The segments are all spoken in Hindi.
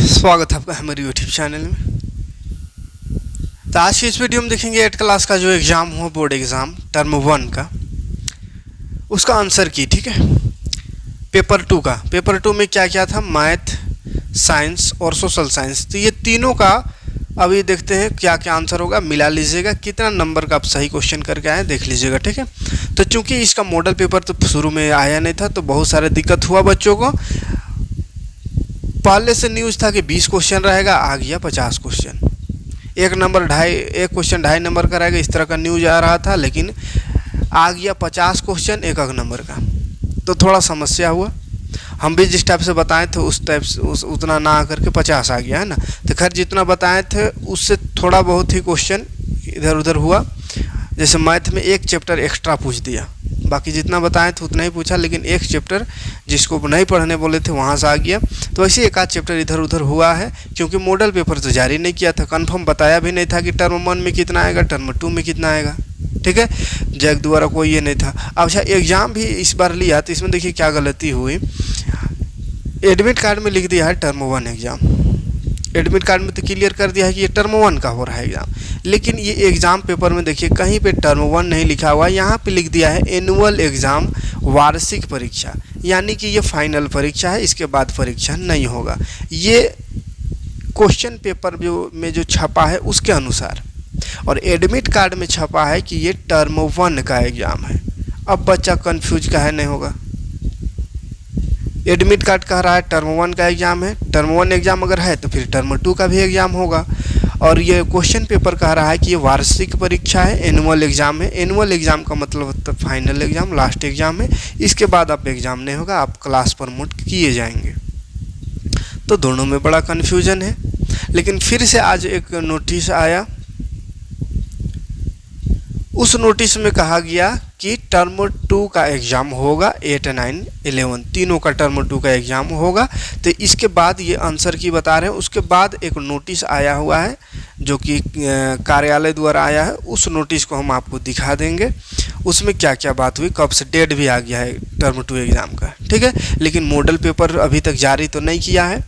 स्वागत है आपका हमारे यूट्यूब चैनल में। तो आज की इस वीडियो में देखेंगे 8 क्लास का जो एग्ज़ाम हो, बोर्ड एग्ज़ाम टर्म 1 का, उसका आंसर की। ठीक है, पेपर 2 का। पेपर 2 में क्या क्या था, मैथ, साइंस और सोशल साइंस। तो ये तीनों का अभी देखते हैं क्या क्या आंसर होगा, मिला लीजिएगा कितना नंबर का आप सही क्वेश्चन करके आए देख लीजिएगा। ठीक है, तो चूंकि इसका मॉडल पेपर तो शुरू में आया नहीं था तो बहुत सारे दिक्कत हुआ बच्चों को। पहले से न्यूज़ था कि 20 क्वेश्चन रहेगा, आ गया 50 क्वेश्चन। एक क्वेश्चन 2.5 नंबर का रहेगा, इस तरह का न्यूज़ आ रहा था, लेकिन आ गया 50 क्वेश्चन एक नंबर का। तो थोड़ा समस्या हुआ। हम भी जिस टाइप से बताए थे उस टाइप से उतना ना आकर के 50 आ गया है ना। तो खैर जितना बताए थे उससे थोड़ा बहुत ही क्वेश्चन इधर उधर हुआ। जैसे मैथ में एक चैप्टर एक्स्ट्रा पूछ दिया, बाकी जितना बताए थे उतना ही पूछा, लेकिन एक चैप्टर जिसको नहीं पढ़ने बोले थे वहाँ से आ गया। तो ऐसे एक आध चैप्टर इधर उधर हुआ है, क्योंकि मॉडल पेपर तो जारी नहीं किया था, कंफर्म बताया भी नहीं था कि टर्म 1 में कितना आएगा, टर्म 2 में कितना आएगा। ठीक है, जैक द्वारा कोई ये नहीं था। अब अच्छा, एग्ज़ाम भी इस बार लिया तो इसमें देखिए क्या गलती हुई। एडमिट कार्ड में लिख दिया है टर्म 1 एग्ज़ाम। एडमिट कार्ड में तो क्लियर कर दिया है कि ये टर्म 1 का हो रहा है एग्ज़ाम, लेकिन ये एग्ज़ाम पेपर में देखिए कहीं पे टर्म 1 नहीं लिखा हुआ, यहाँ पे लिख दिया है एनुअल एग्ज़ाम, वार्षिक परीक्षा। यानी कि ये फाइनल परीक्षा है, इसके बाद परीक्षा नहीं होगा। ये क्वेश्चन पेपर जो छपा है उसके अनुसार, और एडमिट कार्ड में छपा है कि ये टर्म 1 का एग्ज़ाम है। अब बच्चा कन्फ्यूज काहे नहीं होगा। एडमिट कार्ड कह रहा है टर्म 1 का एग्ज़ाम है, टर्म 1 एग्ज़ाम अगर है तो फिर टर्म 2 का भी एग्ज़ाम होगा। और ये क्वेश्चन पेपर कह रहा है कि ये वार्षिक परीक्षा है, एनुअल एग्ज़ाम है। एनुअल एग्ज़ाम का मतलब होता है फाइनल एग्ज़ाम, लास्ट एग्ज़ाम है। इसके बाद आप एग्ज़ाम नहीं होगा, आप क्लास प्रमोट किए जाएंगे। तो दोनों में बड़ा कन्फ्यूजन है। लेकिन फिर से आज एक नोटिस आया, उस नोटिस में कहा गया कि टर्म 2 का एग्ज़ाम होगा, 8, 9, 11 तीनों का टर्म 2 का एग्ज़ाम होगा। तो इसके बाद ये आंसर की बता रहे हैं। उसके बाद एक नोटिस आया हुआ है जो कि कार्यालय द्वारा आया है, उस नोटिस को हम आपको दिखा देंगे। उसमें क्या क्या बात हुई, कब से डेट भी आ गया है टर्म 2 एग्ज़ाम का। ठीक है, लेकिन मॉडल पेपर अभी तक जारी तो नहीं किया है।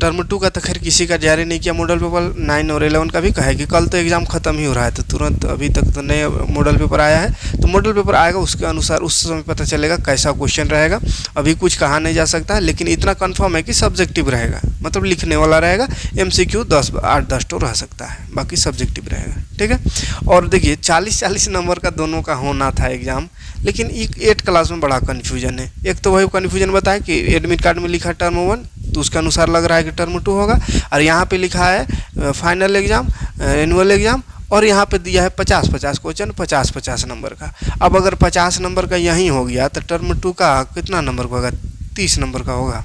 टर्म 2 का तो खैर किसी का जारी नहीं किया। मॉडल पेपर 9 और 11 का भी कहे कि कल तो एग्ज़ाम ख़त्म ही हो रहा है, तो तुरंत अभी तक तो नया मॉडल पेपर आया है। तो मॉडल पेपर आएगा, उसके अनुसार उस समय पता चलेगा कैसा क्वेश्चन रहेगा। अभी कुछ कहा नहीं जा सकता, लेकिन इतना कंफर्म है कि सब्जेक्टिव रहेगा, मतलब लिखने वाला रहेगा। MCQ 8-10 तो रह सकता है, बाकी सब्जेक्टिव रहेगा। ठीक है, और देखिए 40-40 नंबर का दोनों का होना था एग्ज़ाम, लेकिन 8 क्लास में बड़ा कन्फ्यूजन है। एक तो वही कन्फ्यूजन बताया कि एडमिट कार्ड में लिखा टर्म 1, तो उसके अनुसार लग रहा है कि टर्म 2 होगा, और यहाँ पे लिखा है फाइनल एग्ज़ाम, एनुअल एग्ज़ाम, और यहाँ पे दिया है 50-50 क्वेश्चन, 50-50 नंबर का। अब अगर 50 नंबर का यहीं हो गया तो टर्म 2 का कितना नंबर का होगा, 30 नंबर का होगा।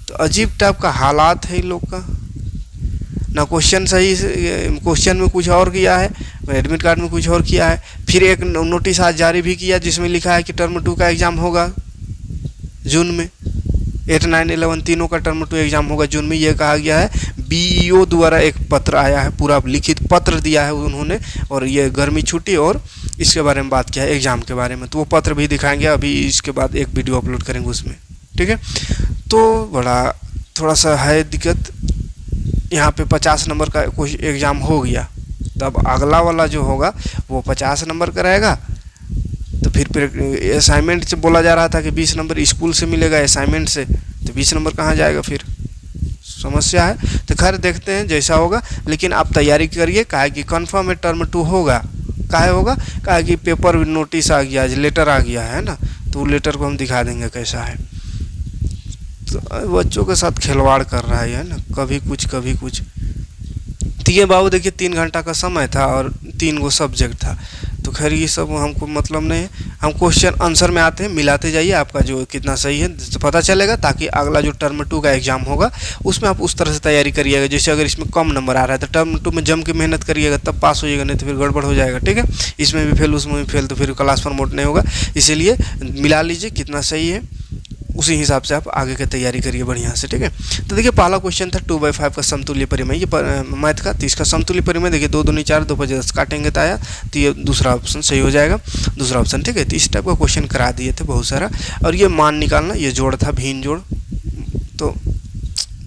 तो अजीब टाइप का हालात है इन लोग का। ना क्वेश्चन सही, क्वेश्चन में कुछ और किया है, एडमिट कार्ड में कुछ और किया है। फिर एक नोटिस आज जारी भी किया जिसमें लिखा है कि टर्म 2 का एग्ज़ाम होगा जून में, 8, 9, 11 तीनों का टर्म 2 एग्ज़ाम होगा जून में। ये कहा गया है, BEO द्वारा एक पत्र आया है, पूरा लिखित पत्र दिया है उन्होंने, और ये गर्मी छुट्टी और इसके बारे में बात किया है, एग्ज़ाम के बारे में। तो वो पत्र भी दिखाएंगे अभी, इसके बाद एक वीडियो अपलोड करेंगे उसमें। ठीक है, तो बड़ा थोड़ा सा है दिक्कत। यहाँ पे 50 नंबर का कोई एग्ज़ाम हो गया, तब अगला वाला जो होगा वो 50 नंबर का रहेगा। तो फिर असाइनमेंट से बोला जा रहा था कि 20 नंबर स्कूल से मिलेगा असाइनमेंट से, तो 20 नंबर कहाँ जाएगा, फिर समस्या है। तो खैर देखते हैं जैसा होगा, लेकिन आप तैयारी करिए, काहे कि कंफर्म है टर्म 2 होगा। काहे होगा, काहे कि पेपर नोटिस आ गया, लेटर आ गया है ना, तो लेटर को हम दिखा देंगे कैसा है। तो बच्चों के साथ खिलवाड़ कर रहा है ना, कभी कुछ कभी कुछ। तो ये बाबू देखिए 3 घंटा का समय था और 3 गो सब्जेक्ट था। तो खैर ये सब हमको मतलब नहीं है, हम क्वेश्चन आंसर में आते हैं, मिलाते जाइए, आपका जो कितना सही है तो पता चलेगा, ताकि अगला जो टर्म 2 का एग्ज़ाम होगा उसमें आप उस तरह से तैयारी करिएगा। जैसे अगर इसमें कम नंबर आ रहा है तो टर्म 2 में जम के मेहनत करिएगा, तब पास होइएगा, नहीं तो फिर गड़बड़ हो जाएगा। ठीक है, इसमें भी फेल उसमें भी फेल, तो फिर क्लास प्रमोट नहीं होगा। इसीलिए मिला लीजिए कितना सही है, उसी हिसाब से आप आगे की तैयारी करिए बढ़िया से। ठीक है, तो देखिए पहला क्वेश्चन था 2/5 का समतुल्य परिमेय, ये मैथ का। तो इसका समतुल्य परिमेय देखिए 2 दूनी 4, 2 5 10 काटेंगे तो आया, तो ये दूसरा ऑप्शन सही हो जाएगा, दूसरा ऑप्शन। ठीक है, तो इस टाइप का क्वेश्चन करा दिए थे बहुत सारा। और ये मान निकालना, ये जोड़ था, भिन्न जोड़। तो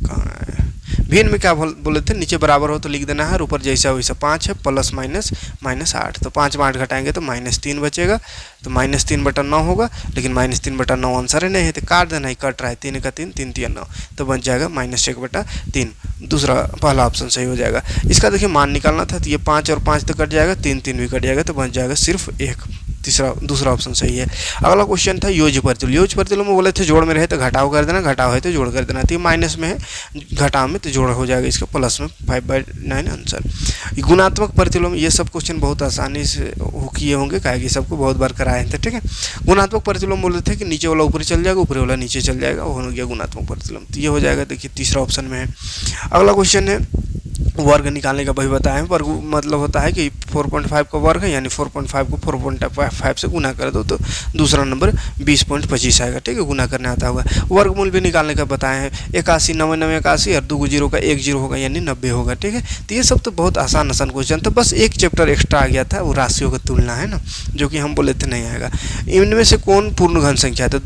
कहाँ है, भिन्न में क्या बोले थे, नीचे बराबर हो तो लिख देना है और ऊपर जैसा वैसा 5 है, प्लस माइनस -8, तो 5 में 8 घटाएंगे तो -3 बचेगा, तो -3/9 होगा, लेकिन -3/9 आंसर है नहीं है तो काट देना ही, कट रहा है, 3 का 3, 3 3 9, तो बच जाएगा -1/3, दूसरा पहला ऑप्शन सही हो जाएगा। इसका देखिए मान निकालना था, तो ये 5 और 5 तो कट जाएगा, 3 3 भी कट जाएगा, तो बच जाएगा सिर्फ 1, दूसरा ऑप्शन सही है। अगला क्वेश्चन था योज्य प्रतिलोम। योज्य प्रतिलोम में बोले थे जोड़ में रहे तो घटाव कर देना, घटाव है तो जोड़ कर देना, तो ये माइनस में है, घटाव में तो जोड़ हो जाएगा, इसका प्लस में 5/9 आंसर। गुणात्मक प्रतिलोम, ये सब क्वेश्चन बहुत आसानी से किए होंगे, काहे कि सबको बहुत बार कराए थे, ठीक है। गुणात्मक प्रतिलोम बोल रहे थे कि नीचे वाला ऊपर चल जाएगा, ऊपर वाला नीचे चल जाएगा, वो हो गया गुणात्मक प्रतिलोम, तो ये हो जाएगा, देखिए तीसरा ऑप्शन में है। अगला क्वेश्चन है वर्ग निकालने का, वही बताएं। वर्ग मतलब होता है कि 4.5 का वर्ग है, यानी 4.5 को 4.5 से गुना कर दो तो दूसरा नंबर 20.25 आएगा, ठीक है, गुना करने आता होगा। वर्गमूल भी निकालने का बताए हैं, 81 90 90 81 और 2 जीरो का 1 जीरो होगा, यानी 90 होगा, ठीक है। तो ये सब तो बहुत आसान क्वेश्चन, तो बस एक चैप्टर एक्स्ट्रा आ गया था, वो राशियों का तुलना है ना, जो कि हम बोले थे नहीं आएगा। इनमें से कौन पूर्ण घन संख्या है, तो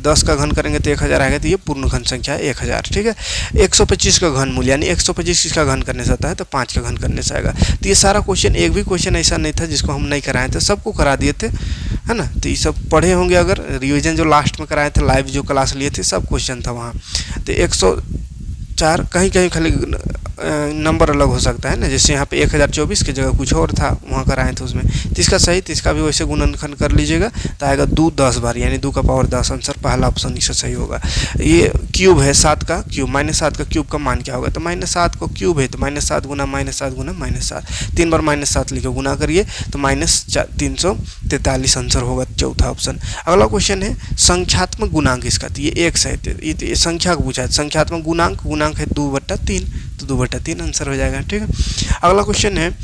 10 का घन करेंगे तो 1000 आएगा, तो ये पूर्ण घन संख्या है 1000, ठीक है। 125 का घन मूल, यानी 125 का घन करने से आता है तो 5 का घन करने से आएगा। तो ये सारा क्वेश्चन, एक भी क्वेश्चन ऐसा नहीं था जिसको हम नहीं कराए थे, सबको करा दिए थे, है ना। तो ये सब पढ़े होंगे, अगर रिवीजन जो लास्ट में कराए थे, लाइव जो क्लास लिए थे, सब क्वेश्चन था वहाँ। तो 104 कहीं कहीं खाली नंबर अलग हो सकता है ना, जैसे यहाँ पे 1024 की जगह कुछ और था, वहाँ कराए थे उसमें, तो इसका सही, तो इसका भी वैसे गुणनखंड कर लीजिएगा, तो आएगा 2 10 बार, यानी 2 का पावर 10 आंसर पहला ऑप्शन इसका सही होगा। ये क्यूब है, 7 का क्यूब, -7 का क्यूब का मान क्या होगा, तो -7 को क्यूब है तो -7 गुना -7 गुना -7, 3 बार -7 लिखे गुना करिए तो -343 आंसर होगा, चौथा ऑप्शन। अगला क्वेश्चन है संख्यात्मक गुणांक इसका, तो ये x है, ये संख्या को पूछा है, संख्यात्मक गुणांक है 2/3, तो 2/3 आंसर हो जाएगा, ठीक है। अगला क्वेश्चन है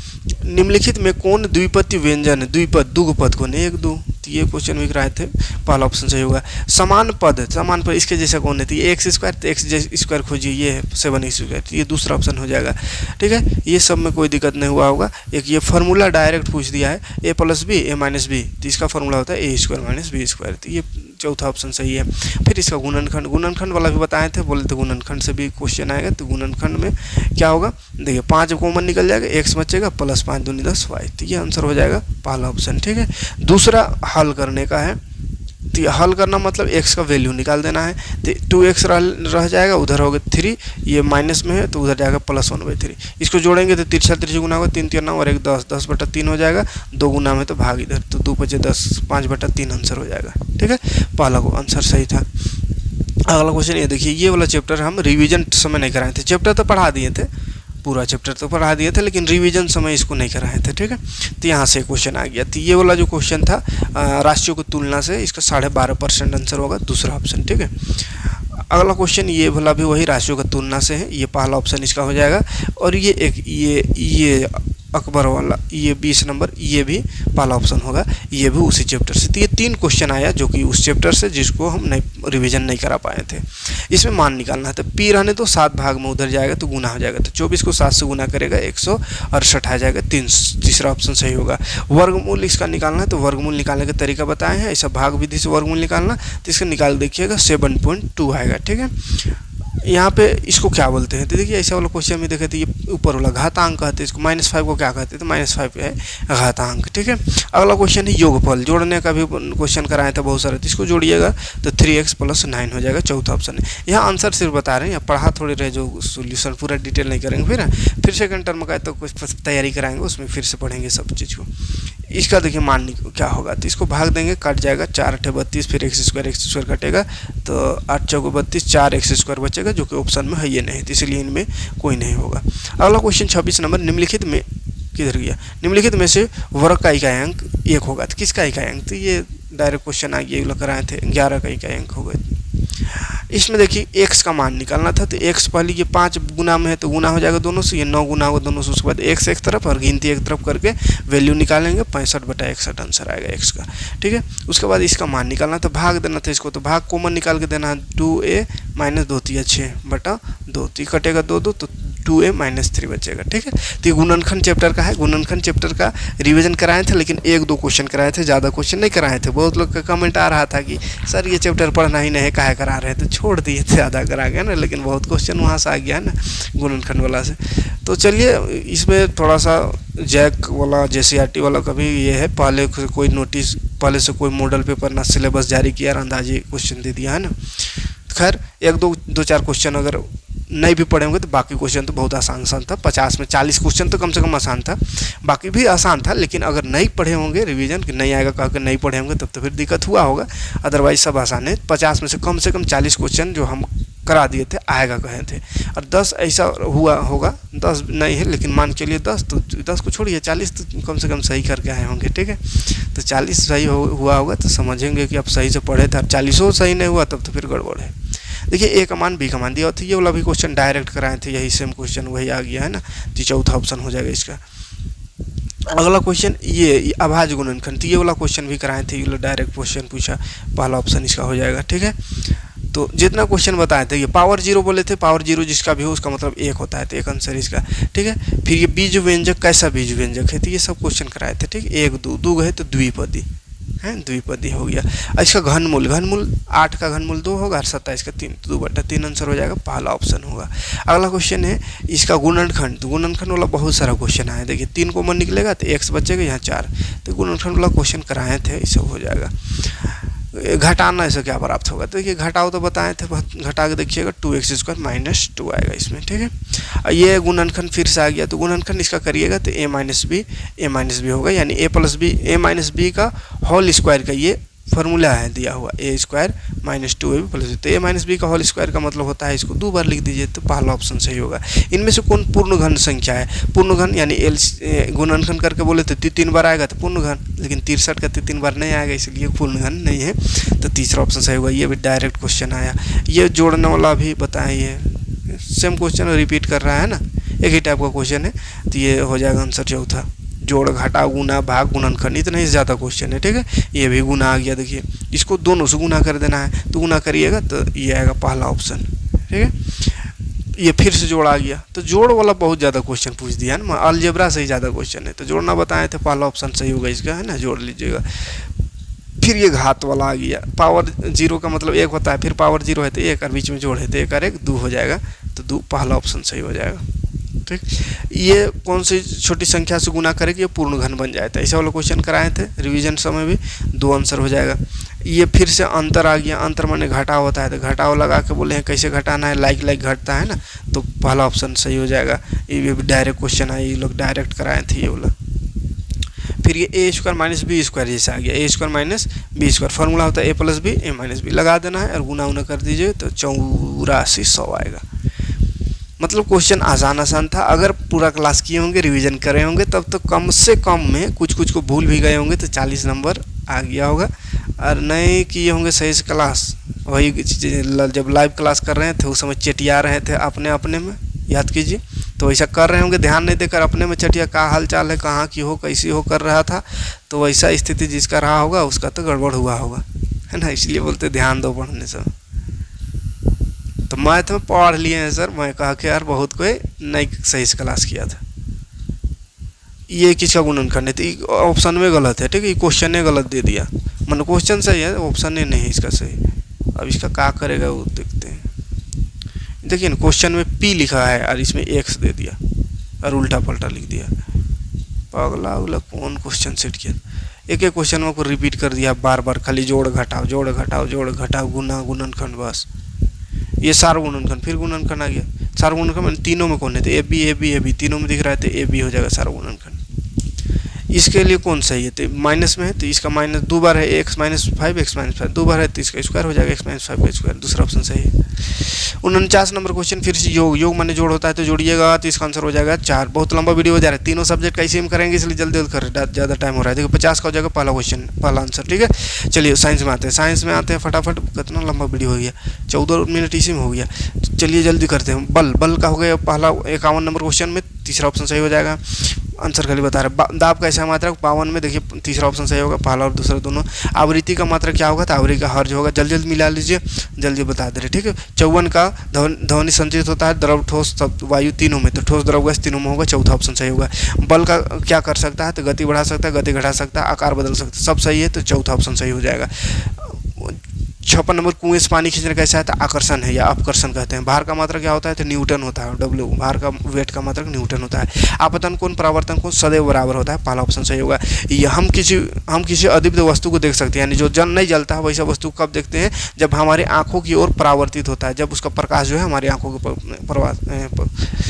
निम्नलिखित में कौन द्विपदी व्यंजन है, द्विपद दुगपद कौन है, 1 2, तो ये क्वेश्चन भी कराए थे, पहला ऑप्शन सही होगा। समान पद इसके जैसा कौन है, तो ये x स्क्वायर, तो x स्क्वायर खोजिए, ये है 7x स्क्वायर, तो ये दूसरा ऑप्शन हो जाएगा, ठीक है। ये सब में कोई दिक्कत नहीं हुआ होगा। एक ये फार्मूला डायरेक्ट पूछ दिया है, a + b a - b, तो इसका फार्मूला होता है a² - b², तो ये चौथा ऑप्शन सही है। फिर इसका गुणनखंड वाला भी बताए थे, बोले तो गुणनखंड से भी क्वेश्चन आएगा, तो गुणनखंड में क्या होगा, देखिए 5 कॉमन निकल जाएगा, x बचेगा, +5 दूनी 10 y, तो ये आंसर हो जाएगा पहला ऑप्शन, ठीक है। दूसरा हल करने का है, तो हल करना मतलब x का वैल्यू निकाल देना है, तो 2x रह जाएगा, उधर होगा 3, ये माइनस में है तो उधर जाएगा +1/3, इसको जोड़ेंगे तो तिरछा गुना होगा, 3 3 9 और 1 10, 10/3 हो जाएगा, 2 गुना में तो भाग इधर, तो 2 5 10, 5/3 आंसर हो जाएगा, ठीक है। पहला को आंसर सही था। अगला क्वेश्चन ये देखिए, ये वाला चैप्टर हम रिवीजन समय नहीं कराए थे, चैप्टर तो पढ़ा दिए थे, पूरा चैप्टर तो पढ़ा दिए थे, लेकिन रिवीजन समय इसको नहीं कराए थे, ठीक है। तो यहाँ से क्वेश्चन आ गया, तो ये वाला जो क्वेश्चन था राशियों की तुलना से, इसका 12.5% आंसर होगा, दूसरा ऑप्शन, ठीक है। अगला क्वेश्चन ये वाला भी वही राशियों की तुलना से है, ये पहला ऑप्शन इसका हो जाएगा। और ये एक ये अकबर वाला, ये 20 नंबर, ये भी पहला ऑप्शन होगा, ये भी उसी चैप्टर से। तो ये 3 क्वेश्चन आया जो कि उस चैप्टर से, जिसको हम नहीं रिवीजन नहीं करा पाए थे। इसमें मान निकालना है, तो पी रहने तो 7 भाग में उधर जाएगा तो गुना हो जाएगा, तो 24 को 7 से गुना करेगा 168 आ जाएगा, तीसरा ऑप्शन सही होगा। वर्गमूल इसका निकालना है, तो वर्गमूल निकालने का तरीका बताए हैं, ऐसा भाग विधि से वर्गमूल निकालना, तो इसका निकाल देखिएगा 7.2 आएगा, ठीक है। यहाँ पे इसको क्या बोलते हैं, तो देखिए ऐसा वाला क्वेश्चन में देखे तो ये ऊपर वाला घातांक कहते हैं, इसको -5 को क्या कहते हैं, तो -5 है घातांक, ठीक है। अगला क्वेश्चन है योगफल, जोड़ने का भी क्वेश्चन कराया था बहुत सारे, तो इसको जोड़िएगा तो 3x + 9 हो जाएगा, चौथा ऑप्शन है। यहाँ आंसर सिर्फ बता रहे हैं, यहाँ पढ़ा थोड़ी रहे, जो सोल्यूशन पूरा डिटेल नहीं करेंगे, फिर सेकंड टर्म का तो कुछ तैयारी कराएंगे, उसमें फिर से पढ़ेंगे सब चीज़ को। इसका देखिए मान क्या होगा, तो इसको भाग देंगे, कट जाएगा, 4 × 32, फिर x² कटेगा, तो 8 × 32, 4x² बचेगा, जो कि ऑप्शन में है ये नहीं, तो इसलिए इनमें कोई नहीं होगा। अगला क्वेश्चन 26 नंबर, निम्नलिखित में किधर गया, निम्नलिखित में से वर्ग का इकाई अंक 1 होगा, तो किसका इकाई अंक, तो ये डायरेक्ट क्वेश्चन आ गया, ये लोग कराए थे, 11 का इकाई अंक होगा। इसमें देखिए x का मान निकालना था, तो x पहले ये 5 गुना में है तो गुना हो जाएगा दोनों से, ये 9 गुना होगा दोनों से, उसके बाद x एक तरफ और गिनती एक तरफ करके वैल्यू निकालेंगे, 65/61 आंसर आएगा x का, ठीक है। उसके बाद इसका मान निकालना था, भाग देना था इसको, तो भाग कॉमन निकाल के देना है, 2a - 2 × 6/2, तो कटेगा 2 2, तो 2a माइनस 3 बचेगा। ठीक है, तो ये गुणनखंड चैप्टर का है। गुणनखंड चैप्टर का रिवीजन कराए थे, लेकिन 1-2 क्वेश्चन कराए थे, ज़्यादा क्वेश्चन नहीं कराए थे। बहुत लोग का कमेंट आ रहा था कि सर ये चैप्टर पढ़ना ही नहीं, काहे करा रहे थे, छोड़ दिए थे, आधा करा गया ना, लेकिन बहुत क्वेश्चन वहाँ से आ गया है ना गुणनखंड वाला से। तो चलिए इसमें थोड़ा सा जैक वाला JCRT वाला का भी ये है, पहले से कोई नोटिस, पहले से कोई मॉडल पेपर ना सिलेबस जारी किया और अंदाजे क्वेश्चन दे दिया है ना। खैर 1-2-4 क्वेश्चन अगर नहीं भी पढ़े होंगे तो बाकी क्वेश्चन तो बहुत आसान था। 50 में 40 क्वेश्चन तो कम से कम आसान था, बाकी भी आसान था। लेकिन अगर नहीं पढ़े होंगे, रिवीजन कि नहीं आएगा कह के नहीं पढ़े होंगे, तब तो फिर दिक्कत हुआ होगा। अदरवाइज सब आसान है। 50 में से कम 40 क्वेश्चन जो हम करा दिए थे आएगा कहे थे, और 10 ऐसा हुआ होगा, 10 नहीं है लेकिन मान के लिए 10, तो 10 को छोड़िए, 40 तो कम से कम सही करके आए होंगे। ठीक है, तो 40 सही हुआ होगा तो समझेंगे कि आप सही से पढ़े थे। 40 सही नहीं हुआ तब तो फिर गड़बड़ है। देखिए ए का मान बी का मान दिया था, ये वाला भी क्वेश्चन डायरेक्ट कराए थे, यही सेम क्वेश्चन वही आ गया है ना, तो चौथा ऑप्शन हो जाएगा इसका। अगला क्वेश्चन ये अभाज्य गुणनखंड, तो ये वाला क्वेश्चन भी कराए थे, ये वाला डायरेक्ट क्वेश्चन पूछा, पहला ऑप्शन इसका हो जाएगा। ठीक है, तो जितना क्वेश्चन बताए थे, ये पावर 0 बोले थे, पावर 0 जिसका भी हो उसका मतलब 1 होता है, तो एक आंसर इसका। ठीक है, फिर ये बीज व्यंजक कैसा बीज व्यंजक है, तो ये सब क्वेश्चन कराए थे। ठीक, 1-2 गए तो द्विपदी है, द्विपदी हो गया। इसका घनमूल, 8 का घनमूल 2 होगा और 27 का 3, 2/3 आंसर हो जाएगा, पहला ऑप्शन होगा। अगला क्वेश्चन है इसका गुणनखंड, तो गुणनखंड वाला बहुत सारा क्वेश्चन आया। देखिए 3 कॉमन निकलेगा तो x बचेगा, यहाँ 4, तो गुणनखंड वाला क्वेश्चन कराए थे, ये सब हो जाएगा। घटाना ऐसा क्या प्राप्त होगा, तो देखिए घटाओ तो बताए थे, घटा के देखिएगा 2x² माइनस 2 आएगा इसमें। ठीक है, ये गुणनखंड फिर से आ गया, तो गुणनखंड इसका करिएगा तो a माइनस बी होगा, यानी a माइनस बी का होल स्क्वायर का ये फार्मूला है दिया हुआ, a² minus 2ab plus B. तो a माइनस बी का होल स्क्वायर का मतलब होता है, इसको 2 बार लिख दीजिए तो पहला ऑप्शन सही होगा। इनमें से कौन पूर्ण घन संख्या है, पूर्ण घन यानी गुणनखंड करके बोले तो 3 बार आएगा तो पूर्ण घन, लेकिन 63 का 3 बार नहीं आएगा, इसलिए पूर्ण घन नहीं है, तो तीसरा ऑप्शन सही होगा। ये भी डायरेक्ट क्वेश्चन आया। ये जोड़ने वाला भी बताइए, सेम क्वेश्चन रिपीट कर रहा है ना, एक ही टाइप का क्वेश्चन है, तो ये हो जाएगा आंसर चौथा। जोड़ घटा गुना भाग गुणनखंड, इतना ही ज़्यादा क्वेश्चन है। ठीक है, ये भी गुना आ गया, देखिए इसको दोनों से गुना कर देना है, तो गुना करिएगा तो ये आएगा पहला ऑप्शन। ठीक है, ये फिर से जोड़ आ गया, तो जोड़ वाला बहुत ज़्यादा क्वेश्चन पूछ दिया ना, अलजेब्रा से ही ज़्यादा क्वेश्चन है, तो जोड़ना बताए थे, पहला ऑप्शन सही होगा इसका, है ना, जोड़ लीजिएगा। फिर ये घात वाला आ गया, पावर 0 का मतलब 1 होता है, फिर पावर 0 है तो 1 और बीच में जोड़ है तो 1 और 1 2 हो जाएगा, तो 2 पहला ऑप्शन सही हो जाएगा। ठीक, ये कौन सी छोटी संख्या से गुना करेगी ये पूर्ण घन बन जाता है, ऐसा वाला क्वेश्चन कराए थे रिवीजन समय भी, 2 आंसर हो जाएगा। ये फिर से अंतर आ गया, अंतर माने घटाव होता है, तो घटाव लगा के बोले हैं कैसे घटाना है, लाइक घटता है ना, तो पहला ऑप्शन सही हो जाएगा। ये भी डायरेक्ट क्वेश्चन है, ये लोग डायरेक्ट कराए थे ये वाला। फिर ये a² माइनस b² जैसे आ गया, a² माइनस b², फार्मूला होता है a plus B, a minus B, लगा देना है और गुना कर दीजिए तो 8400 आएगा। मतलब क्वेश्चन आसान था। अगर पूरा क्लास किए होंगे, रिवीजन करे होंगे, तब तो कम से कम में कुछ को भूल भी गए होंगे तो 40 नंबर आ गया होगा। और नहीं किए होंगे सही से क्लास, वही जब लाइव क्लास कर रहे थे उस समय चटिया रहे थे अपने में, याद कीजिए, तो वैसा कर रहे होंगे, ध्यान नहीं देकर अपने में चटिया, का हाल चाल है, कहाँ की हो, कैसी हो कर रहा था, तो वैसा स्थिति जिसका रहा होगा उसका तो गड़बड़ हुआ होगा, है ना, इसलिए बोलते ध्यान दो पढ़ने से। तो मैथ में पढ़ लिए हैं सर, मैं कहा कि यार बहुत कोई नहीं सही से क्लास किया था। ये किसका गुणनखंड है, तो ऑप्शन में गलत है। ठीक है, क्वेश्चन ने गलत दे दिया, मतलब क्वेश्चन सही है, ऑप्शन ने नहीं इसका सही। अब इसका क्या करेगा वो देखते हैं। देखिए ना, क्वेश्चन में p लिखा है और इसमें x दे दिया और उल्टा पलटा लिख दिया। पगला उगला कौन क्वेश्चन सेट किया, एक क्वेश्चन को रिपीट कर दिया बार बार, खाली जोड़ घटाओ जोड़ घटाओ जोड़ घटाओ, गुना गुणनखंड, बस ये सार्वगुणनखंड। फिर गुणनखंड आ गया, सार्वगुणनखंड तीनों में कौन है, तो ए बी तीनों में दिख रहा है, तो ए बी हो जाएगा सार्वगुणनखंड। इसके लिए कौन सही है, तो माइनस में है, तो इसका माइनस 2 बार है, x माइनस 5 2 बार है तो इसका स्क्वायर हो जाएगा, x माइनस 5 का स्क्वायर, दूसरा ऑप्शन सही है। 49 नंबर क्वेश्चन फिर से योग माने जोड़ होता है, तो जोड़िएगा तो इसका आंसर हो जाएगा 4। बहुत लंबा वीडियो हो जा रहा है, तीनों सब्जेक्ट कैसे हम करेंगे, इसलिए जल्दी कर, ज़्यादा टाइम हो रहा है। देखो 50 का हो जाएगा पहला क्वेश्चन, पहला आंसर। ठीक है, चलिए साइंस में आते हैं फटाफट, कितना लंबा वीडियो हो गया, 14 मिनट इसी में हो गया। चलिए जल्दी करते हैं। बल का हो गया पहला 51 नंबर क्वेश्चन में, तीसरा ऑप्शन सही हो जाएगा। आंसर खाली बता रहे हैं। दाब का ऐसा मात्रक 52 में, देखिए तीसरा ऑप्शन सही होगा, पहला और दूसरा दोनों। आवृत्ति का मात्रक क्या होगा, तो आवृत्ति का हर्ज होगा। जल्दी जल्दी मिला लीजिए, जल्दी बता दे रहे, ठीक है। 54 का ध्वनि संचित होता है द्रव, ठोस, वायु तीनों में, तो ठोस, द्रव, गैस तीनों में होगा, चौथा ऑप्शन सही होगा। बल का क्या कर सकता है, तो गति बढ़ा सकता है, गति घटा सकता है, आकार बदल सकता है, सब सही है, तो चौथा ऑप्शन सही हो जाएगा। 56 नंबर, कुएं से पानी खींचने कैसा है, तो आकर्षण है या अपकर्षण कहते हैं। भार का मात्रक क्या होता है, तो न्यूटन होता है, डब्ल्यू, भार का वेट का मात्रक न्यूटन होता है। आपतन कोण, परावर्तन कोण सदैव बराबर होता है, पहला ऑप्शन सही होगा। ये हम किसी अदृश्य वस्तु को देख सकते हैं, यानी जो नहीं जलता है वैसा वस्तु कब देखते हैं, जब हमारी आंखों की ओर परावर्तित होता है, जब उसका प्रकाश जो है हमारी आंखों के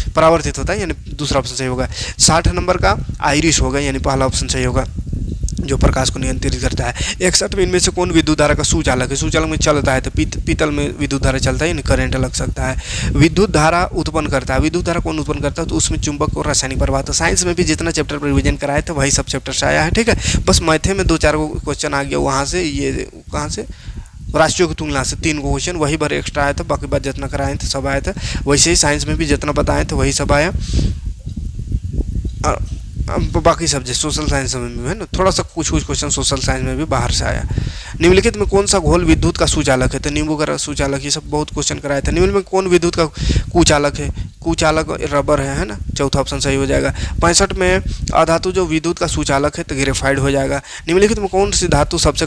परावर्तित होता है, यानी दूसरा ऑप्शन सही होगा। 60 नंबर का आइरिस होगा, यानी पहला ऑप्शन सही होगा, जो प्रकाश को नियंत्रित करता है। 61 में इनमें से कौन विद्युत धारा का सुचालक है, सुचालक में चलता है, तो पीतल में विद्युत धारा चलता है, यानी करंट लग सकता है। विद्युत धारा उत्पन्न करता है, विद्युत धारा कौन उत्पन्न करता है, तो उसमें चुंबक और रासायनिक प्रभाव। तो साइंस में भी जितना चैप्टर पर रिविजन कराए थे वही सब चैप्टर से आया है, ठीक है। बस मैथे में 2-4 क्वेश्चन आ गया वहाँ से, ये कहाँ से, राशियों की तुलना से 3 क्वेश्चन वही भर एक्स्ट्रा आया था, बाकी बात जितना कराए थे सब आया था। वैसे ही साइंस में भी जितना बताए थे वही सब आया, बाकी सब्जेक्ट सोशल साइंस में भी है ना, थोड़ा सा कुछ क्वेश्चन सोशल साइंस में भी बाहर से आया। निम्नलिखित में कौन सा घोल विद्युत का सुचालक है, तो नींबू का सुचालक, ये सब बहुत क्वेश्चन कराए थे। निम्न में कौन विद्युत का कुचालक है, कुचालक रबर है ना, चौथा ऑप्शन सही हो जाएगा। 65 में अधातु जो विद्युत का सुचालक है, तो ग्रेफाइट हो जाएगा। निम्नलिखित में कौन सी धातु सबसे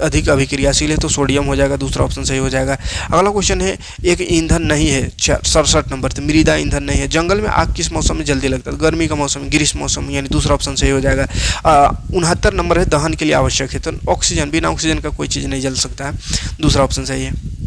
अधिक अभिक्रियाशील है, तो सोडियम हो जाएगा, दूसरा ऑप्शन सही हो जाएगा। अगला क्वेश्चन है, एक ईंधन नहीं है, 67 नंबर, तो मृदा ईंधन नहीं है। जंगल में आग किस मौसम में जल्दी लगता है, गर्मी का मौसम, ग्रीष्म मौसम, यानी दूसरा ऑप्शन सही हो जाएगा। 69 नंबर है, दहन के लिए आवश्यक है, तो ऑक्सीजन, बिना ऑक्सीजन का कोई चीज़ नहीं जल सकता है, दूसरा ऑप्शन सही है।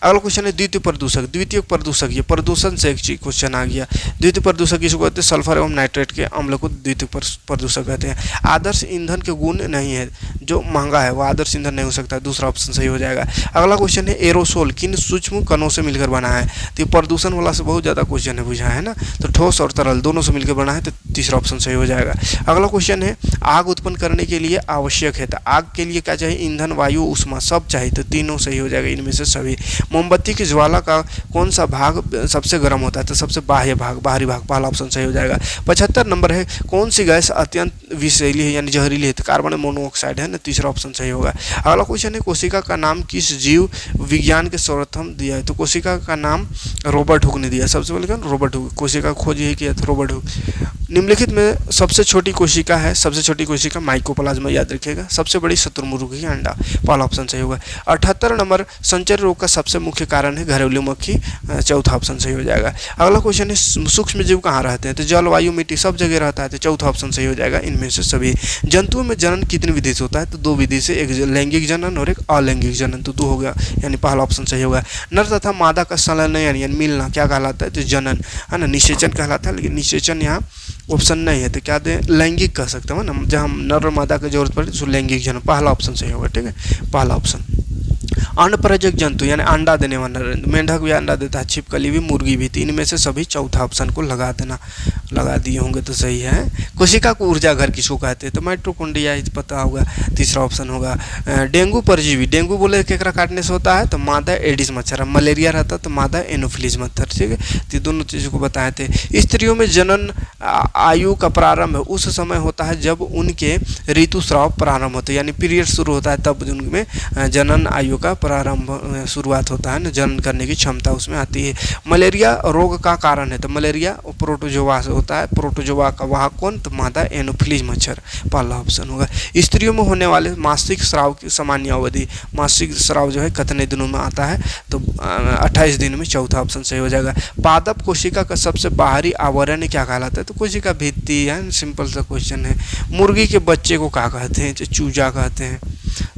अगला क्वेश्चन है द्वितीय प्रदूषक, द्वितीय प्रदूषक, ये प्रदूषण से एक चीज क्वेश्चन आ गया। द्वितीय प्रदूषक किसको कहते हैं, सल्फर एवं नाइट्रेट के अम्ल को द्वितीय प्रदूषक कहते हैं। आदर्श ईंधन के गुण नहीं है, जो महंगा है वो आदर्श ईंधन नहीं हो सकता, दूसरा ऑप्शन सही हो जाएगा। अगला क्वेश्चन है एरोसोल किन सूक्ष्म कणों से मिलकर बना है, तो ये प्रदूषण वाला से बहुत ज़्यादा क्वेश्चन है बुझा है ना, तो ठोस और तरल दोनों से मिलकर बना है, तो तीसरा ऑप्शन सही हो जाएगा। अगला क्वेश्चन है आग उत्पन्न करने के लिए आवश्यक है, तो आग के लिए क्या चाहिए, ईंधन, वायु, ऊष्मा, सब चाहिए, तो तीनों सही हो जाएगा इनमें से सभी। मोमबत्ती की ज्वाला का कौन सा भाग सबसे गर्म होता है, तो सबसे बाह्य भाग, बाहरी भाग, पहला ऑप्शन सही हो जाएगा। 75 नंबर है कौन सी गैस अत्यंत विषैली है यानी जहरीली है, तो कार्बन मोनोऑक्साइड है ना, तीसरा ऑप्शन सही होगा। अगला क्वेश्चन है कोशिका का नाम किस जीव विज्ञान के सर्वप्रथम दिया है, तो कोशिका का नाम रॉबर्ट हुक ने दिया, सबसे पहले कौन, रॉबर्ट हुक, कोशिका खोज ही किया था रॉबर्ट हुक। निम्नलिखित में सबसे छोटी कोशिका है, सबसे छोटी कोशिका माइकोप्लाज्मा, याद रखिएगा। सबसे बड़ी शुतुरमुर्गी का अंडा, पहला ऑप्शन सही होगा। 78 नंबर संचर रोग का सबसे मुख्य कारण है घरेलू मक्खी, चौथा ऑप्शन सही हो जाएगा। अगला क्वेश्चन है सूक्ष्म जीव कहाँ रहते हैं, तो जल, वायु, मिट्टी, सब जगह रहता है, तो चौथा ऑप्शन सही हो जाएगा इनमें से सभी। जंतुओं में जनन कितनी विधि से होता है, तो 2 विधि से, एक लैंगिक जनन और एक अलैंगिक जनन, तो 2 हो गया, यानी पहला ऑप्शन सही होगा। नर तथा मादा का संलयन यानी मिलना क्या कहलाता है, तो जनन है ना, निषेचन कहलाता है, लेकिन निषेचन यहाँ ऑप्शन नहीं है, तो क्या दें, लैंगिक कह सकते हो ना, जहाँ नर और मादा की जरूरत पड़े तो लैंगिक जनन, पहला ऑप्शन सही होगा, ठीक है, पहला ऑप्शन। अनपराजक जंतु यानी अंडा देने वाला, मेंढक भी अंडा देता है, छिपकली भी, मुर्गी भी, तो इनमें से सभी चौथा ऑप्शन को लगा देना, लगा दिए होंगे तो सही है। कोशिका को ऊर्जा घर किसको कहते हैं, तो माइटोकॉन्ड्रिया पता होगा, तीसरा ऑप्शन होगा। डेंगू परजीवी, डेंगू बोले केकरा काटने से होता है, तो मादा एडिस मच्छर, मलेरिया रहता तो मादा एनोफिलीज मच्छर, ठीक है, तो दोनों चीज़ों को बताए थे। स्त्रियों में जनन आयु का प्रारंभ उस समय होता है जब उनके ऋतुस्राव प्रारंभ होते हैं, यानी पीरियड शुरू होता है, तब उनमें जनन आयु का प्रारंभ शुरुआत होता है ना, जनन करने की क्षमता उसमें आती है। मलेरिया रोग का कारण है, तो मलेरिया प्रोटोजोआ से होता है, प्रोटोजोआ का वाहक कौन, तो मादा एनोफिलीज मच्छर, पहला ऑप्शन होगा। स्त्रियों में होने वाले मासिक स्राव की सामान्य अवधि, मासिक स्राव जो है कितने दिनों में आता है, तो 28 दिन में, चौथा ऑप्शन सही हो जाएगा। पादप कोशिका का सबसे बाहरी आवरण क्या कहलाता है, तो कोशिका भित्ति है, सिंपल सा क्वेश्चन है। मुर्गी के बच्चे को क्या कहते हैं, चूजा कहते हैं,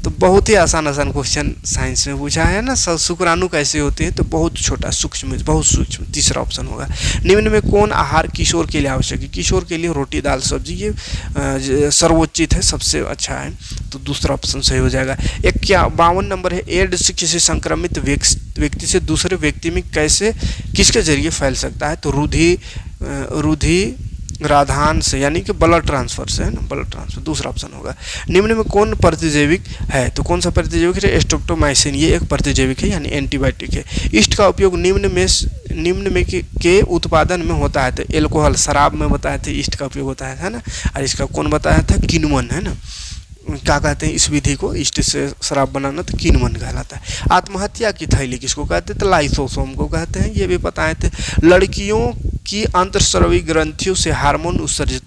तो बहुत ही आसान क्वेश्चन साइंस में पूछा है ना। शुक्राणु कैसे होते हैं, तो बहुत छोटा, सूक्ष्म, बहुत सूक्ष्म, तीसरा ऑप्शन होगा। निम्न में कौन आहार किशोर के लिए आवश्यक है, किशोर के लिए रोटी, दाल, सब्जी, ये सर्वोचित है, सबसे अच्छा है, तो दूसरा ऑप्शन सही हो जाएगा। 52 नंबर है एड्स से किसी संक्रमित व्यक्ति से दूसरे व्यक्ति में कैसे, किसके जरिए फैल सकता है, तो रुधि राधान से, यानी कि ब्लड ट्रांसफर से है ना, ब्लड ट्रांसफर, दूसरा ऑप्शन होगा। निम्न में कौन प्रतिजैविक है, तो कौन सा प्रतिजैविक है, स्ट्रेप्टोमाइसिन, ये एक प्रतिजैविक है यानी एंटीबायोटिक है। ईस्ट का उपयोग निम्न में निम्न में के उत्पादन में होता है? तो एल्कोहल, शराब में बताए थे ईस्ट का उपयोग होता है ना। और इसका कौन बताया था? किण्वन, है ना। क्या कहते हैं इस विधि को? ईस्ट से शराब बनाना तो किण्वन कहलाता है। आत्महत्या की थैली किसको कहते थे? तो लाइसोसोम को कहते हैं, ये भी बताए थे। लड़कियों की अंतःस्रावी ग्रंथियों से हार्मोन उत्सर्जित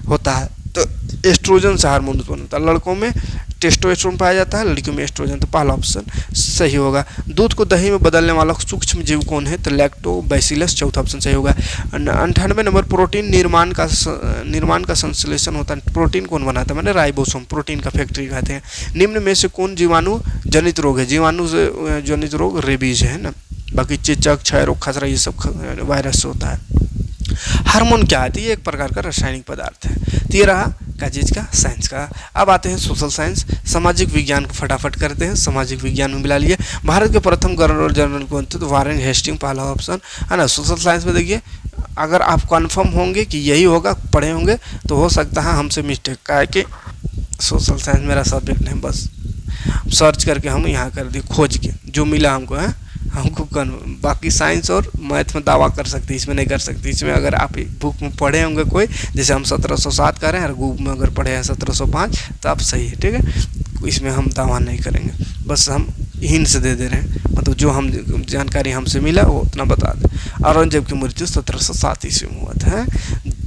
होता है, तो एस्ट्रोजन से हार्मोन उत्पन्न होता है। लड़कों में टेस्टोस्टेरोन पाया जाता है, लड़कियों में एस्ट्रोजन। तो पहला ऑप्शन सही होगा। दूध को दही में बदलने वाला सूक्ष्म जीव कौन है? तो लैक्टोबैसिलस, चौथा ऑप्शन सही होगा। 98 नंबर, प्रोटीन निर्माण का संश्लेषण होता है, प्रोटीन कौन बनाता है? मैंने राइबोसोम, प्रोटीन का फैक्ट्री कहते हैं। निम्न में से कौन जीवाणु जनित रोग है? जीवाणु से जनित रोग रेबीज है ना, बाकी चेचक, क्षय रोग, खसरा, ये सब वायरस से होता है। हार्मोन क्या है? तो ये एक प्रकार का रासायनिक पदार्थ है। तो ये रहा क्या चीज़ का? साइंस का। अब आते हैं सोशल साइंस, सामाजिक विज्ञान को फटाफट करते हैं। सामाजिक विज्ञान में मिला लिए। भारत के प्रथम गवर्नर जनरल कौन थे? तो वारेन हेस्टिंग, पहला ऑप्शन है ना। सोशल साइंस में देखिए, अगर आप कन्फर्म होंगे कि यही होगा, पढ़े होंगे, तो हो सकता है हमसे मिस्टेक का है कि सोशल साइंस मेरा सब्जेक्ट नहीं, बस सर्च करके हम यहाँ कर दिए, खोज के जो मिला हमको है हमको बाकी साइंस और मैथ में दावा कर सकते, इसमें नहीं कर सकते। इसमें अगर आप बुक में पढ़े होंगे कोई, जैसे हम 1707 कर रहे हैं और बुक में अगर पढ़े हैं 1705, तो आप सही है, ठीक है। इसमें हम दावा नहीं करेंगे, बस हम हिंट से दे दे रहे हैं, मतलब जो हम जानकारी हमसे मिला वो उतना बता दें। औरंगजेब की मृत्यु 1707 ईस्वी में हुआ था।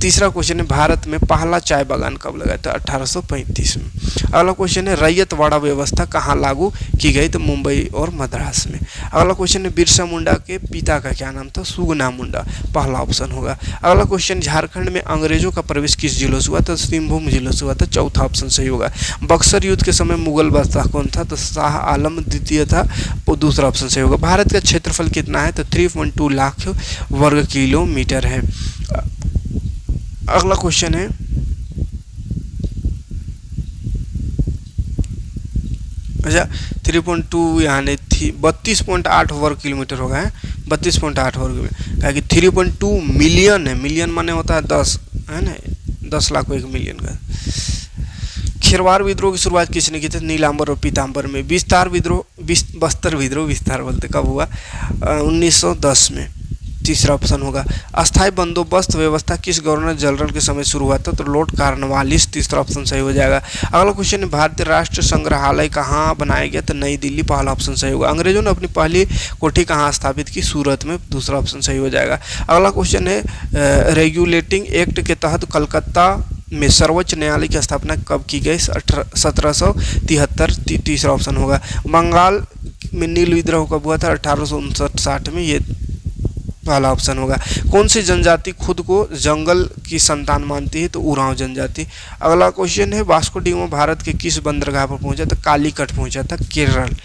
तीसरा क्वेश्चन है, भारत में पहला चाय बागान कब लगा था? 1835 में। अगला क्वेश्चन है, रैयतवाड़ा व्यवस्था कहाँ लागू की गई? तो मुंबई और मद्रास में। अगला क्वेश्चन है, बिरसा मुंडा के पिता का क्या नाम था? सुगना मुंडा, पहला ऑप्शन होगा। अगला क्वेश्चन, झारखंड में अंग्रेजों का प्रवेश किस जिलों से हुआ था? सिंहभूम जिलों से हुआ था, चौथा ऑप्शन सही होगा। बक्सर युद्ध के समय मुगल बादशाह कौन था? तो शाह आलम द्वितीय था, वो दूसरा ऑप्शन सही होगा। भारत का क्षेत्रफल कितना है? तो 3.2 लाख वर्ग किलोमीटर है। अगला क्वेश्चन है, अच्छा 3.2 यहाँ नहीं थी, 32.8 वर्ग किलोमीटर होगा, है 32.8 वर्ग में, क्या कि 3.2 मिलियन है, मिलियन माने होता है 10, है ना, 10 लाख को 1 मिलियन का। खिरवार विद्रोह की शुरुआत किसने की थी? नीलांबर और पीताम्बर में। बस्तर विद्रोह विस्तार बोलते कब हुआ? 1910 में, तीसरा ऑप्शन होगा। अस्थायी बंदोबस्त व्यवस्था किस गवर्नर जनरल के समय शुरू हुआ था? तो लॉर्ड कॉर्नवालिस, तीसरा ऑप्शन सही हो जाएगा। अगला क्वेश्चन है, भारतीय राष्ट्रीय संग्रहालय कहाँ बनाया गया? तो नई दिल्ली, पहला ऑप्शन सही होगा। अंग्रेजों ने अपनी पहली कोठी कहाँ स्थापित की? सूरत में, दूसरा ऑप्शन सही हो जाएगा। अगला क्वेश्चन है, रेगुलेटिंग एक्ट के तहत कलकत्ता में सर्वोच्च न्यायालय की स्थापना कब की गई? 1773, तीसरा ऑप्शन होगा। बंगाल में नील विद्रोह कब हुआ था? 1859-60 में, ये पहला ऑप्शन होगा। कौन सी जनजाति खुद को जंगल की संतान मानती है? तो उरांव जनजाति। अगला क्वेश्चन है, वास्को डिगामा भारत के किस बंदरगाह पर पहुंचा था? कालीकट पहुंचा था, केरल।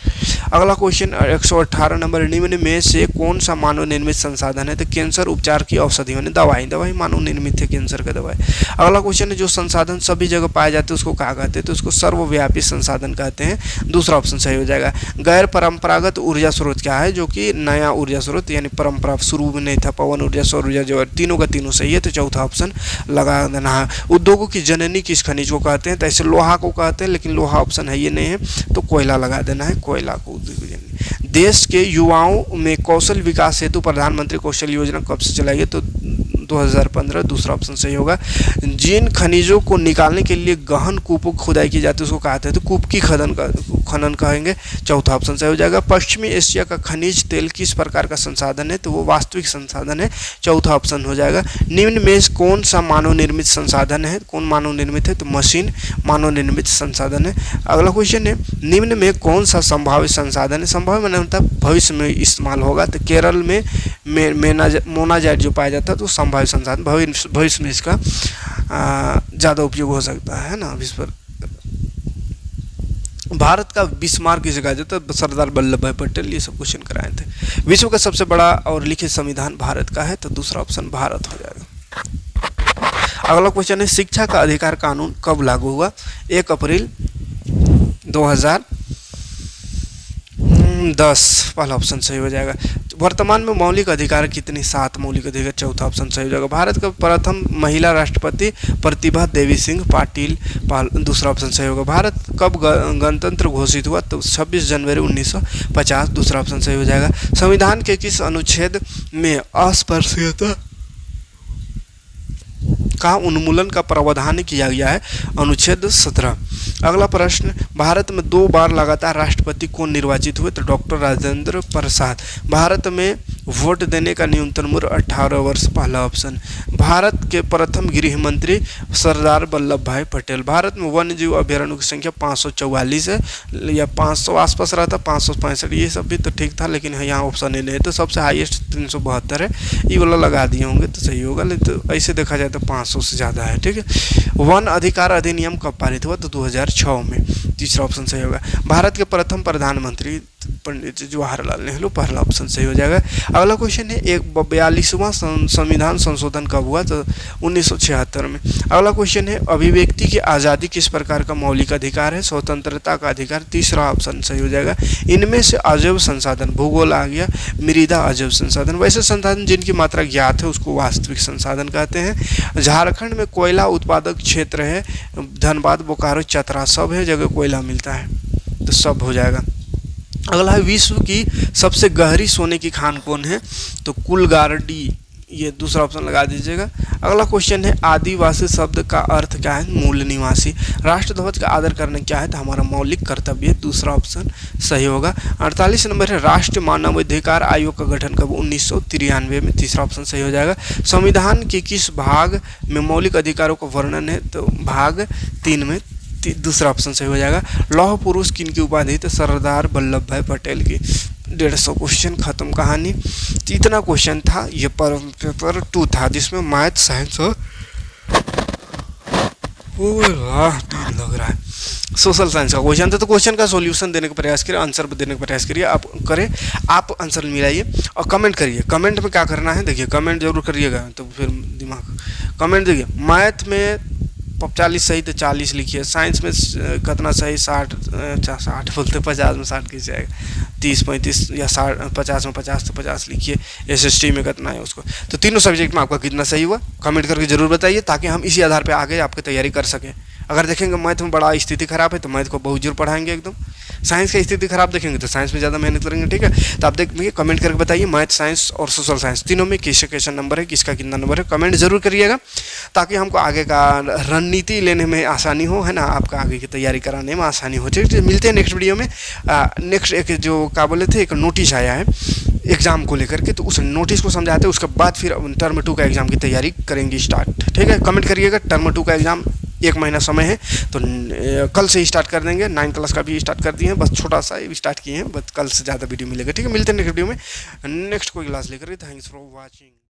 अगला क्वेश्चन 118 नंबर, निम्न में से कौन सा मानव निर्मित संसाधन है? तो कैंसर उपचार की औषधि, माने दवाई मानव निर्मित है, कैंसर का दवाई। अगला क्वेश्चन है, जो संसाधन सभी जगह पाए जाते हैं उसको क्या कहते हैं? तो उसको सर्वव्यापी संसाधन कहते हैं, दूसरा ऑप्शन सही हो जाएगा। गैर परंपरागत ऊर्जा स्रोत क्या है? जो कि नया ऊर्जा स्रोत, यानी परंपरा शुरू में नहीं था, पवन ऊर्जा, सौर ऊर्जा, जो तीनों का तीनों सही है, तो चौथा ऑप्शन लगा देना है। उद्योगों की जननी किस खनिज को कहते हैं? तो ऐसे लोहा को कहते हैं, लेकिन लोहा ऑप्शन है ये नहीं है, तो कोयला लगा देना है, कोयला को उद्योग की जननी। देश के युवाओं में कौशल विकास हेतु प्रधानमंत्री कौशल योजना कब से चलाई गई? तो 2015, दूसरा ऑप्शन सही होगा। जिन खनिजों को निकालने के लिए गहन कूपों की खुदाई की जाती है उसको कहते हैं? तो कूप की खनन कहेंगे, चौथा ऑप्शन सही हो जाएगा। पश्चिमी एशिया का खनिज तेल किस प्रकार का संसाधन है? तो वो वास्तविक संसाधन है, चौथा ऑप्शन हो जाएगा। निम्न में कौन सा मानव निर्मित संसाधन है? कौन मानव निर्मित है? तो मशीन मानव निर्मित संसाधन है। अगला क्वेश्चन है, निम्न में कौन सा संभावित संसाधन है? संभावित माने होता है भविष्य में इस्तेमाल होगा, तो केरल में मोनाजाइट जो पाया जाता है तो संभावित संसाधन, भविष्य में इसका ज़्यादा उपयोग हो सकता है ना। विश्व पर भारत का बिस्मार्क किसे कहा जाता है? सरदार वल्लभ भाई पटेल, ये सब क्वेश्चन कराए थे। विश्व का सबसे बड़ा और लिखित संविधान भारत का है, तो दूसरा ऑप्शन भारत हो जाएगा। अगला क्वेश्चन है, शिक्षा का अधिकार कानून कब लागू हुआ? 1 अप्रैल 2010, पहला ऑप्शन सही हो जाएगा। वर्तमान में मौलिक अधिकार कितने? 7 मौलिक अधिकार, चौथा ऑप्शन सही हो जाएगा। भारत का प्रथम महिला राष्ट्रपति प्रतिभा देवी सिंह पाटिल, दूसरा ऑप्शन सही होगा। भारत कब गणतंत्र घोषित हुआ? तो 26 जनवरी 1950, दूसरा ऑप्शन सही हो जाएगा। संविधान के किस अनुच्छेद में अस्पृश्यता का उन्मूलन का प्रावधान किया गया है? अनुच्छेद 17। अगला प्रश्न, भारत में 2 बार लगातार राष्ट्रपति कौन निर्वाचित हुए? तो डॉक्टर राजेंद्र प्रसाद। भारत में वोट देने का न्यूनतम उम्र 18 वर्ष, पहला ऑप्शन। भारत के प्रथम गृह मंत्री सरदार वल्लभ भाई पटेल। भारत में वन्य जीव अभ्यारण्यों की संख्या 544 है, या 500 आसपास रहा था, 565, ये सब भी तो ठीक था, लेकिन यहाँ ऑप्शन ए नहीं है, तो सबसे हाईएस्ट 372 है। ये वाला लगा दिए होंगे तो सही होगा, लेकिन तो ऐसे देखा जाए तो 500 से ज़्यादा है, ठीक है। वन अधिकार अधिनियम कब पारित हुआ? तो 2006 में, तीसरा ऑप्शन सही होगा। भारत के प्रथम प्रधानमंत्री पंडित जवाहरलाल नेहरू, पहला ऑप्शन सही हो जाएगा। अगला क्वेश्चन है, 42वां संविधान संशोधन कब हुआ? तो 1976 में। अगला क्वेश्चन है, अभिव्यक्ति की आज़ादी किस प्रकार का मौलिक अधिकार है? स्वतंत्रता का अधिकार, तीसरा ऑप्शन सही हो जाएगा। इनमें से अजैव संसाधन, भूगोल आ गया, मृदा अजैव संसाधन, वैसे संसाधन जिनकी मात्रा ज्ञात है उसको वास्तविक संसाधन कहते हैं। झारखंड में कोयला उत्पादक क्षेत्र है, धनबाद, बोकारो, चतरा, सब है जगह कोयला मिलता है, तो सब हो जाएगा। अगला है, विश्व की सबसे गहरी सोने की खान कौन है? तो कुलगार्डी, ये दूसरा ऑप्शन लगा दीजिएगा। अगला क्वेश्चन है, आदिवासी शब्द का अर्थ क्या है? मूल निवासी। राष्ट्रध्वज का आदर करना क्या है? तो हमारा मौलिक कर्तव्य है, दूसरा ऑप्शन सही होगा। 48 नंबर है, राष्ट्रीय मानवाधिकार आयोग का गठन कब? 1993 में, तीसरा ऑप्शन सही हो जाएगा। संविधान के किस भाग में मौलिक अधिकारों का वर्णन है? तो भाग 3 में, दूसरा ऑप्शन सही हो जाएगा। लौह पुरुष किनकी उपाधि? तो सरदार वल्लभ भाई पटेल की। 150 क्वेश्चन खत्म कहानी। तो इतना क्वेश्चन था, ये पेपर 2 था, जिसमें मैथ, साइंस और लग रहा है सोशल साइंस का क्वेश्चन था। तो क्वेश्चन का सॉल्यूशन देने का प्रयास करिए, आंसर देने का प्रयास करिए, आप आंसर मिलाइए और कमेंट करिए। कमेंट में क्या करना है देखिए, कमेंट जरूर करिएगा, तो फिर दिमाग। कमेंट देखिए, मैथ में 40 सही तो 40 लिखिए, साइंस में कितना सही 60 बोलते 50 में 60 कैसे आएगा, 30 35 या 60 50 में 50 तो 50 लिखिए। एसएसटी में कितना है उसको, तो तीनों सब्जेक्ट में आपका कितना सही हुआ कमेंट करके जरूर बताइए, ताकि हम इसी आधार पे आगे आपकी तैयारी कर सकें। अगर देखेंगे मैथ में बड़ा स्थिति खराब है तो मैथ को बहुत जरूर पढ़ाएंगे एकदम। साइंस की स्थिति खराब देखेंगे तो साइंस में ज़्यादा मेहनत करेंगे, ठीक है। तो आप देखिए, कमेंट करके बताइए मैथ, साइंस और सोशल साइंस तीनों में किसका कैसा नंबर है, किसका कितना नंबर है, कमेंट जरूर करिएगा, ताकि हमको आगे का रणनीति लेने में आसानी हो, है ना, आपका आगे की तैयारी कराने में आसानी हो, ठीक है। मिलते हैं नेक्स्ट वीडियो में। नेक्स्ट एक जो क्या बोले थे, एक नोटिस आया है एग्ज़ाम को लेकर के, तो उस नोटिस को समझाते हैं, उसके बाद फिर टर्म 2 का एग्ज़ाम की तैयारी करेंगे स्टार्ट, ठीक है। कमेंट करिएगा। टर्म 2 का एग्ज़ाम 1 महीना समय है, तो कल से ही स्टार्ट कर देंगे। 9th क्लास का भी स्टार्ट कर दिए हैं, बस छोटा सा स्टार्ट किए हैं, बस कल से ज़्यादा वीडियो मिलेगा, ठीक है। मिलते हैं नेक्स्ट वीडियो में नेक्स्ट कोई क्लास लेकर। Thanks for watching.